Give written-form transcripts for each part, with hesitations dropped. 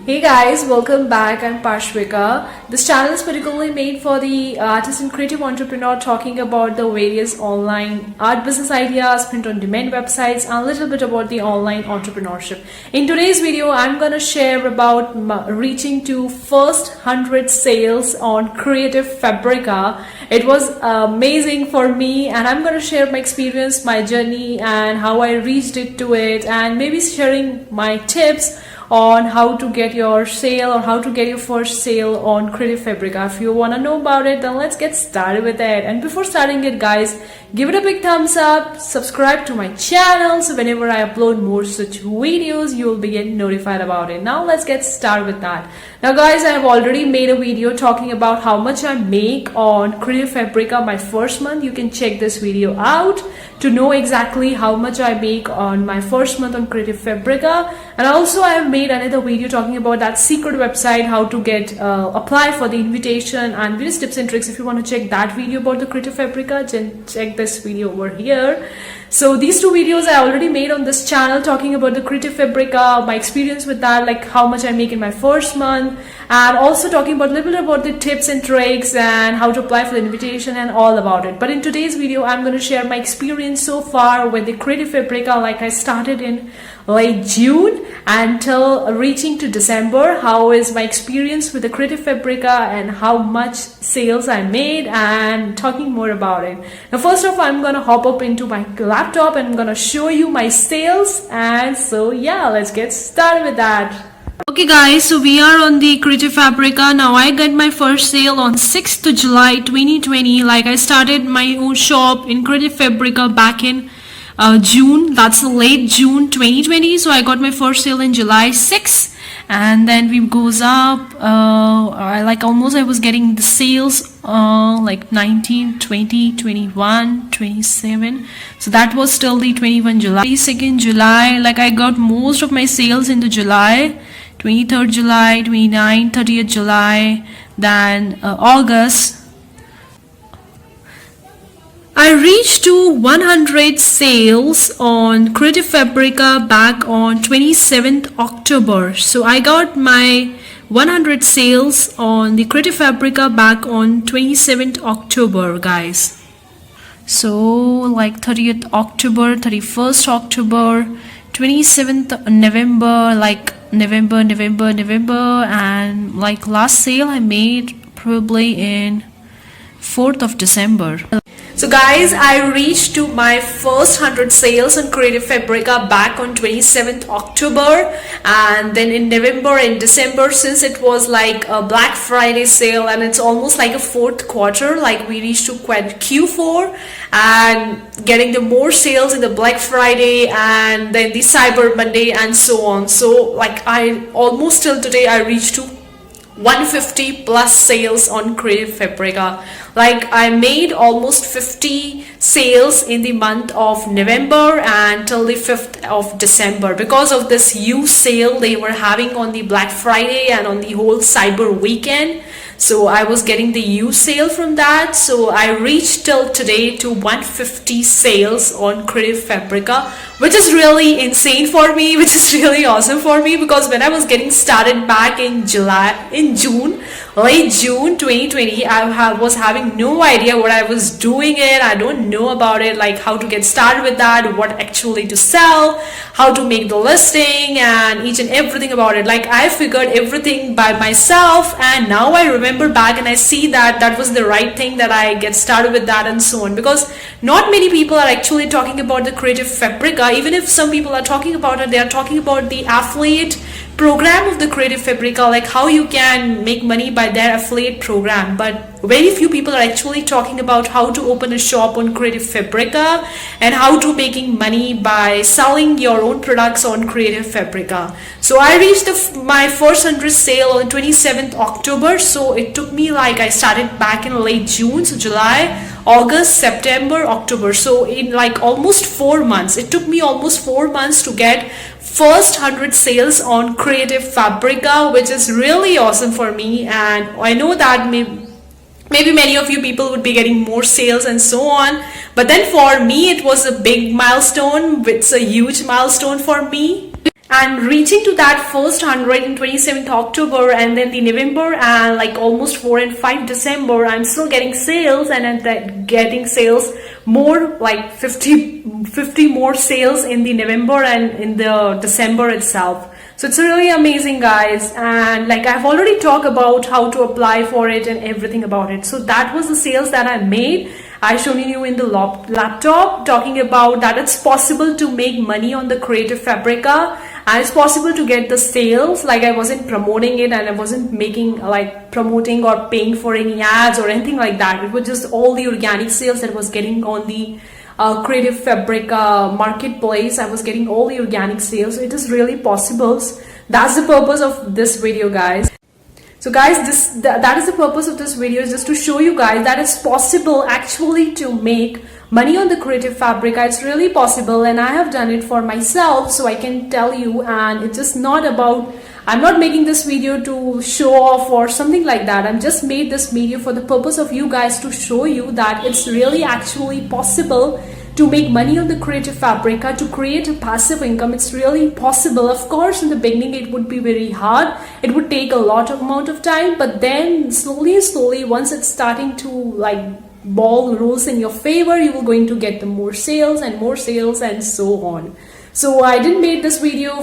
Hey guys, welcome back. I'm Parshvika. This channel is particularly made for the artist and creative entrepreneur talking about the various online art business ideas, print on demand websites, and a little bit about the online entrepreneurship. In today's video, I'm gonna share about reaching to first 100 sales on Creative Fabrica. It was amazing for me, and I'm gonna share my experience, my journey, and how I reached it to it, and maybe sharing my tips on how to get your sale or how to get your first sale on Creative Fabrica. If you want to know about it, then let's get started with it. And before starting it, guys, give it a big thumbs up, subscribe to my channel, so whenever I upload more such videos, you will be getting notified about it. Now let's get started with that. Now guys, I have already made a video talking about how much I make on Creative Fabrica my first month. You can check this video out to know exactly how much I make on my first month on Creative Fabrica. And also I have made another video talking about that secret website, how to get apply for the invitation and various tips and tricks. If you want to check that video about the Creative Fabrica, then check this video over here. So these two videos I already made on this channel talking about the Creative Fabrica, my experience with that, like how much I make in my first month, and also talking about a little bit about the tips and tricks and how to apply for the invitation and all about it. But in today's video, I'm going to share my experience so far with the Creative Fabrica. Like I started in late June until reaching to December. How is my experience with the Creative Fabrica and how much sales I made, and talking more about it. Now first off, I'm gonna hop up into my laptop and I'm gonna show you my sales, and so yeah, let's get started with that. Okay guys, so we are on the Creative Fabrica. Now I got my first sale on 6th of July 2020. Like I started my own shop in Creative Fabrica back in June, that's late June 2020. So I got my first sale in July 6th, and then we goes up. I was getting the sales like 19, 20, 21, 27. So that was still the 21 July. 2nd July, like I got most of my sales in the July. 23rd July, 29th, 30th July, then August. I reached to 100 sales on Creative Fabrica back on 27th October. So I got my 100 sales on the Creative Fabrica back on 27th October, guys. So like 30th October, 31st October, 27th November, like November, and like last sale I made probably in 4th of December. So guys, I reached to my first 100 sales on Creative Fabrica back on 27th October, and then in November and December, since it was like a Black Friday sale and it's almost like a fourth quarter, like we reached to Q4 and getting the more sales in the Black Friday and then the Cyber Monday and so on. So like I almost till today I reached to 150 plus sales on Creative Fabrica. Like I made almost 50 sales in the month of November and till the 5th of December because of this huge sale they were having on the Black Friday and on the whole Cyber weekend. So I was getting the huge sale from that. So I reached till today to 150 sales on Creative Fabrica, which is really insane for me, which is really awesome for me, because when I was getting started back in late June 2020, I was having no idea what I was doing it. I don't know about it, like how to get started with that, what actually to sell, how to make the listing, and each and everything about it. Like I figured everything by myself, and now I remember back and I see that that was the right thing, that I get started with that and so on, because not many people are actually talking about the Creative Fabrica. Even if some people are talking about it, they are talking about the affiliate program of the Creative Fabrica, like how you can make money by their affiliate program, but very few people are actually talking about how to open a shop on Creative Fabrica and how to making money by selling your own products on Creative Fabrica. So I reached my first 100 sale on 27th October. So it took me, like I started back in late June, so July, August, September, October. So in like almost 4 months, it took me almost 4 months to get first 100 sales on Creative Fabrica, which is really awesome for me. And I know that maybe many of you people would be getting more sales and so on, but then for me it was a big milestone. It's a huge milestone for me. and reaching to that first 100 in 27th October, and then the November and like almost 4 and 5 December, I'm still getting sales, and then getting sales more like 50 more sales in the November and in the December itself. So it's really amazing, guys. And like I've already talked about how to apply for it and everything about it. So that was the sales that I made. I shown you in the laptop, talking about that it's possible to make money on the Creative Fabrica, and it's possible to get the sales. Like I wasn't promoting it, and I wasn't making like promoting or paying for any ads or anything like that. It was just all the organic sales that I was getting on the Creative Fabrica marketplace. I was getting all the organic sales. So it is really possible. That's the purpose of this video, guys. So guys, that is the purpose of this video, is just to show you guys that it's possible actually to make money on the Creative Fabrica. It's really possible, and I have done it for myself, so I can tell you. And it's just not about, I'm not making this video to show off or something like that. I'm just made this video for the purpose of you guys, to show you that it's really actually possible to make money on the Creative Fabrica, to create a passive income. It's really possible. Of course, in the beginning it would be very hard. It would take a lot of amount of time, but then slowly, once it's starting to like ball rolls in your favor, you will going to get the more sales and so on. So I didn't make this video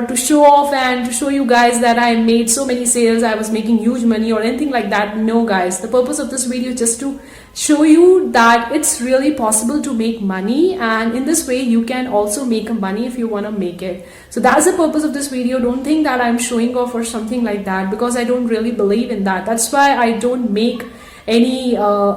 to show off and to show you guys that I made so many sales, I was making huge money or anything like that. No, guys, the purpose of this video is just to show you that it's really possible to make money, and in this way you can also make money if you want to make it. So that's the purpose of this video. Don't think that I'm showing off or something like that, because I don't really believe in that. That's why I don't make any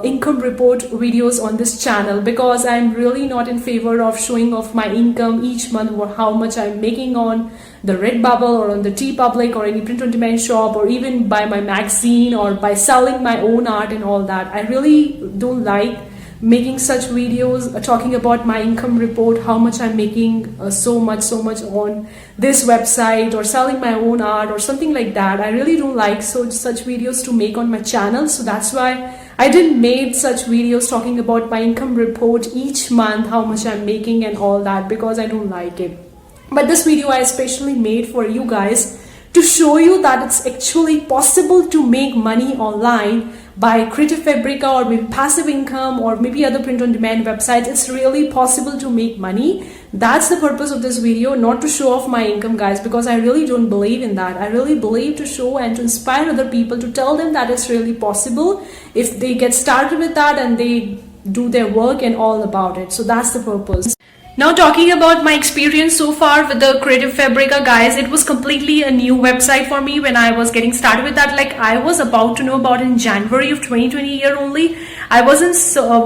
income report videos on this channel, because I'm really not in favor of showing off my income each month, or how much I'm making on the Redbubble or on the Teepublic or any print on demand shop, or even by my magazine, or by selling my own art and all that. I really don't like making such videos talking about my income report, how much I'm making so much on this website, or selling my own art or something like that. I really don't like such videos to make on my channel. So that's why I didn't make such videos talking about my income report each month, how much I'm making and all that, because I don't like it. But this video I especially made for you guys, to show you that it's actually possible to make money online by Creative Fabrica, or maybe passive income, or maybe other print on demand websites. It's really possible to make money. That's the purpose of this video, not to show off my income, guys, because I really don't believe in that. I really believe to show and to inspire other people, to tell them that it's really possible if they get started with that and they do their work and all about it. So that's the purpose. Now, talking about my experience so far with the Creative Fabrica, guys, it was completely a new website for me when I was getting started with that. Like I was about to know about it in January of 2020 year only. I wasn't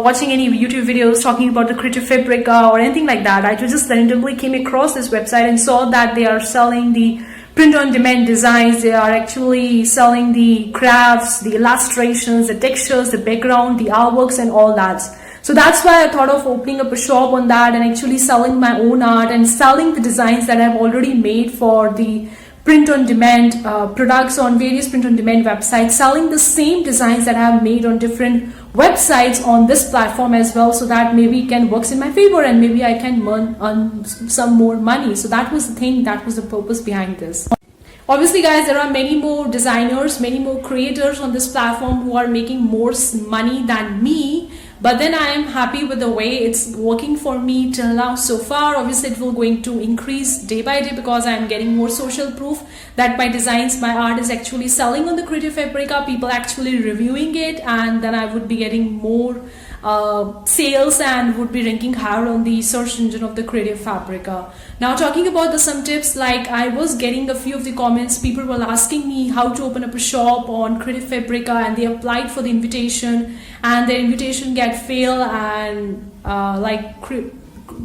watching any YouTube videos talking about the Creative Fabrica or anything like that. I just randomly came across this website and saw that they are selling the print on demand designs. They are actually selling the crafts, the illustrations, the textures, the background, the artworks and all that. So that's why I thought of opening up a shop on that and actually selling my own art and selling the designs that I've already made for the print on demand products on various print on demand websites, selling the same designs that I have made on different websites on this platform as well, so that maybe it can work in my favor and maybe I can earn some more money. So that was the thing, that was the purpose behind this. Obviously, guys, there are many more designers, many more creators on this platform who are making more money than me. But then I am happy with the way it's working for me till now so far. Obviously, it will going to increase day by day, because I am getting more social proof that my designs, my art is actually selling on the Creative Fabrica, people actually reviewing it, and then I would be getting more sales and would be ranking higher on the search engine of the Creative Fabrica. Now, talking about some tips, like I was getting a few of the comments, people were asking me how to open up a shop on Creative Fabrica, and they applied for the invitation and their invitation get failed, and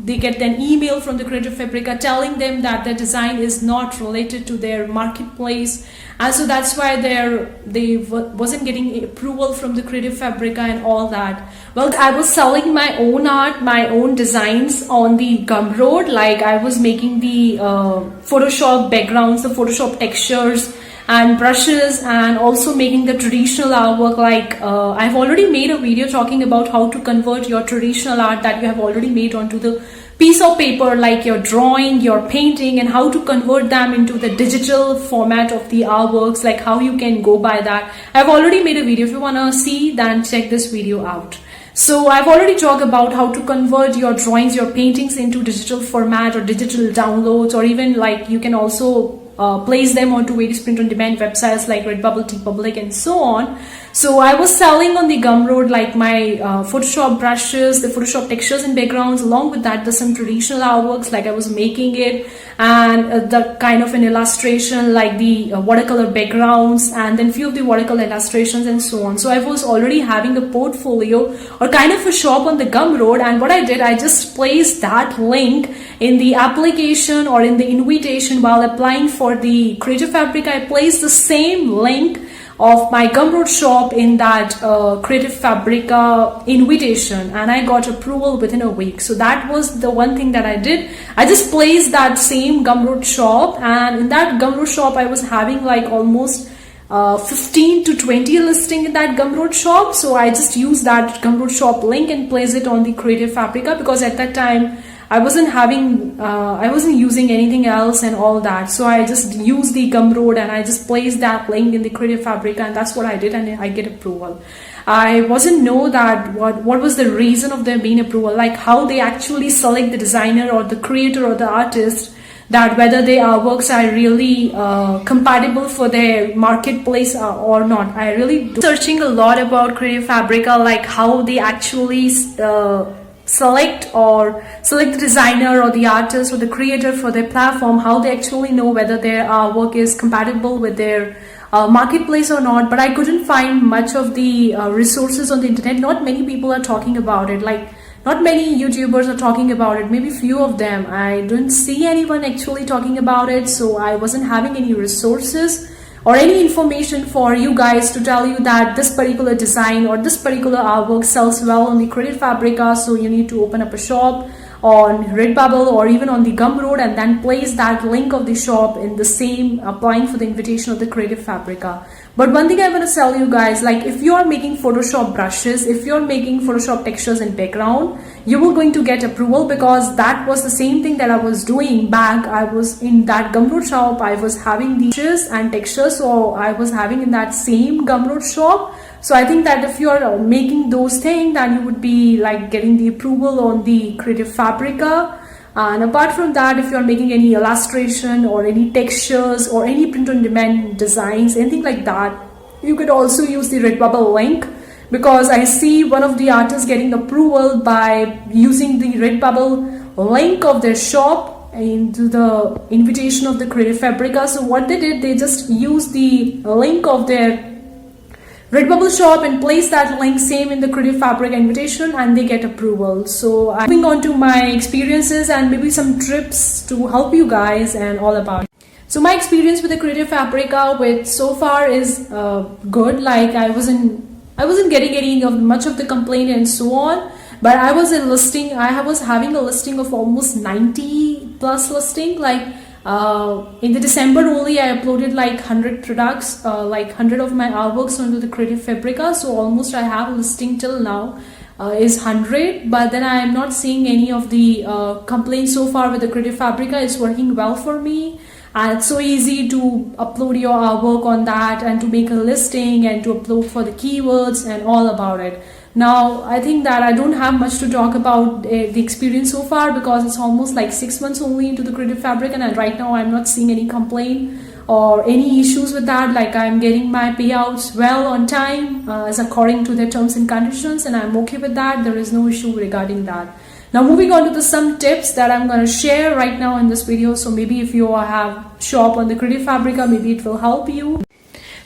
they get an email from the Creative Fabrica telling them that the design is not related to their marketplace, and so that's why they wasn't getting approval from the Creative Fabrica and all that. Well, I was selling my own art, my own designs on the Gumroad. Like I was making the Photoshop backgrounds, the Photoshop textures, and brushes, and also making the traditional artwork. Like I've already made a video talking about how to convert your traditional art that you have already made onto the piece of paper, like your drawing, your painting, and how to convert them into the digital format of the artworks, like how you can go by that. I've already made a video. If you want to see, then check this video out. So I've already talked about how to convert your drawings, your paintings into digital format or digital downloads, or even like you can also place them onto various print-on-demand websites like Redbubble, Teepublic, and so on. So I was selling on the Gumroad like my Photoshop brushes, the Photoshop textures and backgrounds. Along with that, there's some traditional artworks like I was making it, and the kind of an illustration like the watercolor backgrounds, and then few of the watercolor illustrations and so on. So I was already having a portfolio or kind of a shop on the Gumroad, and what I did, I just placed that link in the application or in the invitation while applying for the Creative Fabrica. I placed the same link of my Gumroad shop in that Creative Fabrica invitation, and I got approval within a week. So that was the one thing that I did. I just placed that same Gumroad shop, and in that Gumroad shop I was having like almost 15 to 20 listing in that Gumroad shop. So I just used that Gumroad shop link and placed it on the Creative Fabrica, because at that time I wasn't using anything else and all that. So I just used the Gumroad and I just placed that link in the Creative Fabrica, and that's what I did, and I get approval. I wasn't know that what was the reason of there being approval, like how they actually select the designer or the creator or the artist, that whether their artworks are really compatible for their marketplace or not. I really searching a lot about Creative Fabrica, like how they actually select the designer or the artist or the creator for their platform, how they actually know whether their work is compatible with their marketplace or not. But I couldn't find much of the resources on the internet. Not many people are talking about it, like not many YouTubers are talking about it, maybe few of them. I didn't see anyone actually talking about it, so I wasn't having any resources or any information for you guys to tell you that this particular design or this particular artwork sells well on the Creative Fabrica, so you need to open up a shop on Redbubble or even on the Gumroad and then place that link of the shop in the same applying for the invitation of the Creative Fabrica. But one thing I want to tell you guys, like if you are making Photoshop brushes, if you're making Photoshop textures and background, you were going to get approval, because that was the same thing that I was doing back. I was in that Gumroad shop, I was having the brushes and textures, so I was having in that same Gumroad shop. So I think that if you are making those things, then you would be like getting the approval on the Creative Fabrica. And apart from that, if you are making any illustration or any textures or any print-on-demand designs, anything like that, you could also use the Redbubble link, because I see one of the artists getting approval by using the Redbubble link of their shop into the invitation of the Creative Fabrica. So what they did, they just used the link of their Redbubble shop and place that link same in the Creative Fabrica invitation, and they get approval. So I'm moving on to my experiences and maybe some tips to help you guys and all about it. So my experience with the Creative Fabrica with so far is good. Like I wasn't getting any of much of the complaint and so on, but I was having a listing of almost 90 plus listing. Like in the December only, I uploaded like 100 products, like 100 of my artworks onto the Creative Fabrica. So almost I have a listing till now is 100, but then I am not seeing any of the complaints so far with the Creative Fabrica. It's working well for me, and it's so easy to upload your artwork on that and to make a listing and to upload for the keywords and all about it. Now I think that I don't have much to talk about the experience so far, because it's almost like 6 months only into the Creative Fabric, and right now I'm not seeing any complaint or any issues with that. Like I'm getting my payouts well on time as according to the terms and conditions, and I'm okay with that. There is no issue regarding that. Now moving on to some tips that I'm going to share right now in this video. So maybe if you have shop on the Creative Fabrica, maybe it will help you.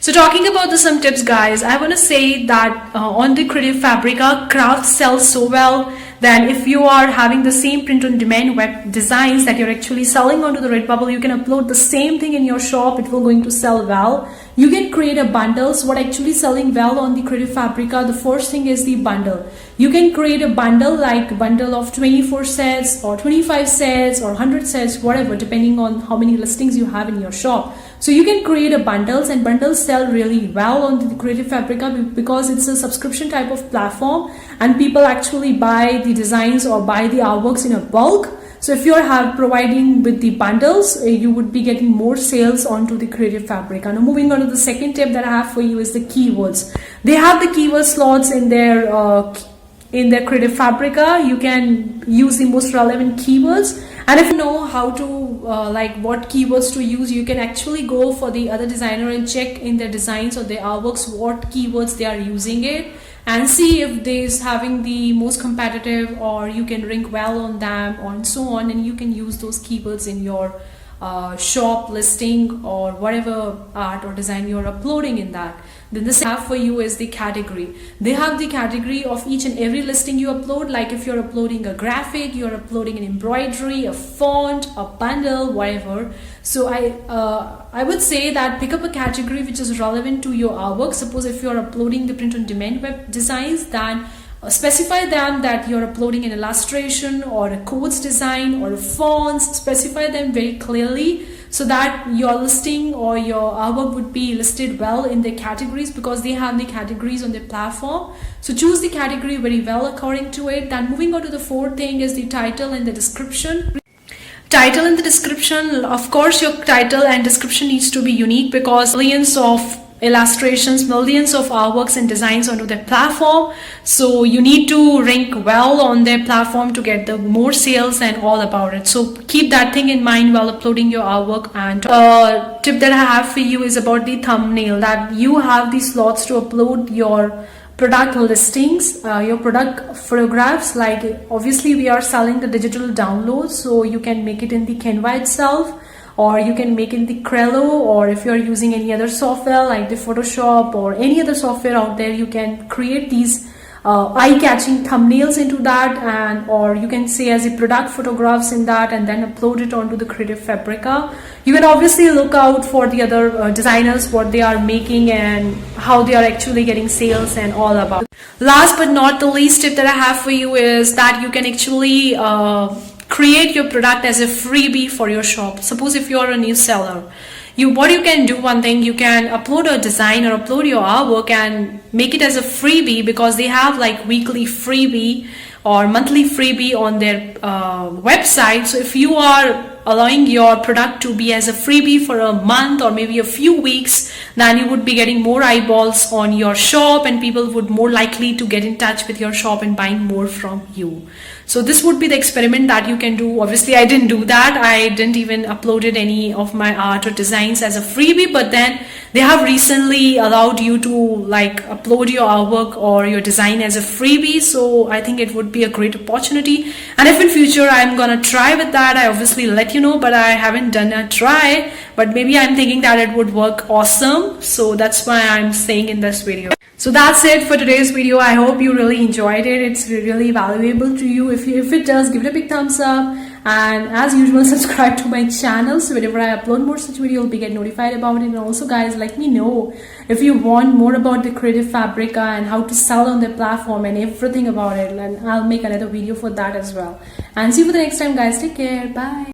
So talking about some tips, guys, I want to say that on the Creative Fabrica, craft sells so well that if you are having the same print-on-demand web designs that you're actually selling onto the Redbubble, you can upload the same thing in your shop. It will going to sell well. You can create a bundles. What actually selling well on the Creative Fabrica, the first thing is the bundle. You can create a bundle, like a bundle of 24 sets or 25 sets or 100 sets, whatever, depending on how many listings you have in your shop. So you can create a bundles, and bundles sell really well on the Creative Fabrica because it's a subscription type of platform, and people actually buy the designs or buy the artworks in a bulk. So if you're providing with the bundles, you would be getting more sales onto the Creative Fabrica. Now moving on to the second tip that I have for you is the keywords. They have the keyword slots in their Creative Fabrica. You can use the most relevant keywords, and if you know how to like what keywords to use, you can actually go for the other designer and check in their designs or their artworks what keywords they are using it, and see if they is having the most competitive, or you can rank well on them, and so on, and you can use those keywords in your shop listing or whatever art or design you're uploading in that. Then the second have for you is the category. They have the category of each and every listing you upload. Like if you're uploading a graphic, you're uploading an embroidery, a font, a bundle, whatever. So I would say that pick up a category which is relevant to your artwork. Suppose if you're uploading the print on demand web designs, then specify them that you're uploading an illustration or a quotes design or a fonts. Specify them very clearly so that your listing or your artwork would be listed well in the categories, because they have the categories on their platform. So choose the category very well according to it. Then moving on to the fourth thing is the title and the description. Title and the description, of course your title and description needs to be unique, because millions of illustrations, millions of artworks and designs onto their platform. So you need to rank well on their platform to get the more sales and all about it. So keep that thing in mind while uploading your artwork. And tip that I have for you is about the thumbnail, that you have the slots to upload your product listings, your product photographs. Like obviously we are selling the digital downloads, so you can make it in the Canva itself, or you can make it in the Trello, or if you're using any other software like the Photoshop or any other software out there, you can create these eye-catching thumbnails into that, and or you can say as a product photographs in that, and then upload it onto the Creative Fabrica. You can obviously look out for the other designers, what they are making and how they are actually getting sales and all about. Last but not the least tip that I have for you is that you can actually create your product as a freebie for your shop. Suppose if you're a new seller, what you can do, one thing, you can upload a design or upload your artwork and make it as a freebie, because they have like weekly freebie or monthly freebie on their website. So if you are allowing your product to be as a freebie for a month or maybe a few weeks, then you would be getting more eyeballs on your shop, and people would more likely to get in touch with your shop and buying more from you. So this would be the experiment that you can do. Obviously I didn't do that. I didn't even uploaded any of my art or designs as a freebie, but then they have recently allowed you to like upload your artwork or your design as a freebie. So I think it would be a great opportunity, and if in future I'm gonna try with that, I obviously let you know, but I haven't done a try, but maybe I'm thinking that it would work awesome. So that's why I'm saying in this video. So that's it for today's video. I hope you really enjoyed it. It's really valuable to you. If it does, give it a big thumbs up, and as usual subscribe to my channel, so whenever I upload more such video you'll be get notified about it. And also guys, let me know if you want more about the Creative Fabrica and how to sell on the platform and everything about it, and I'll make another video for that as well. And see you for the next time guys. Take care. Bye.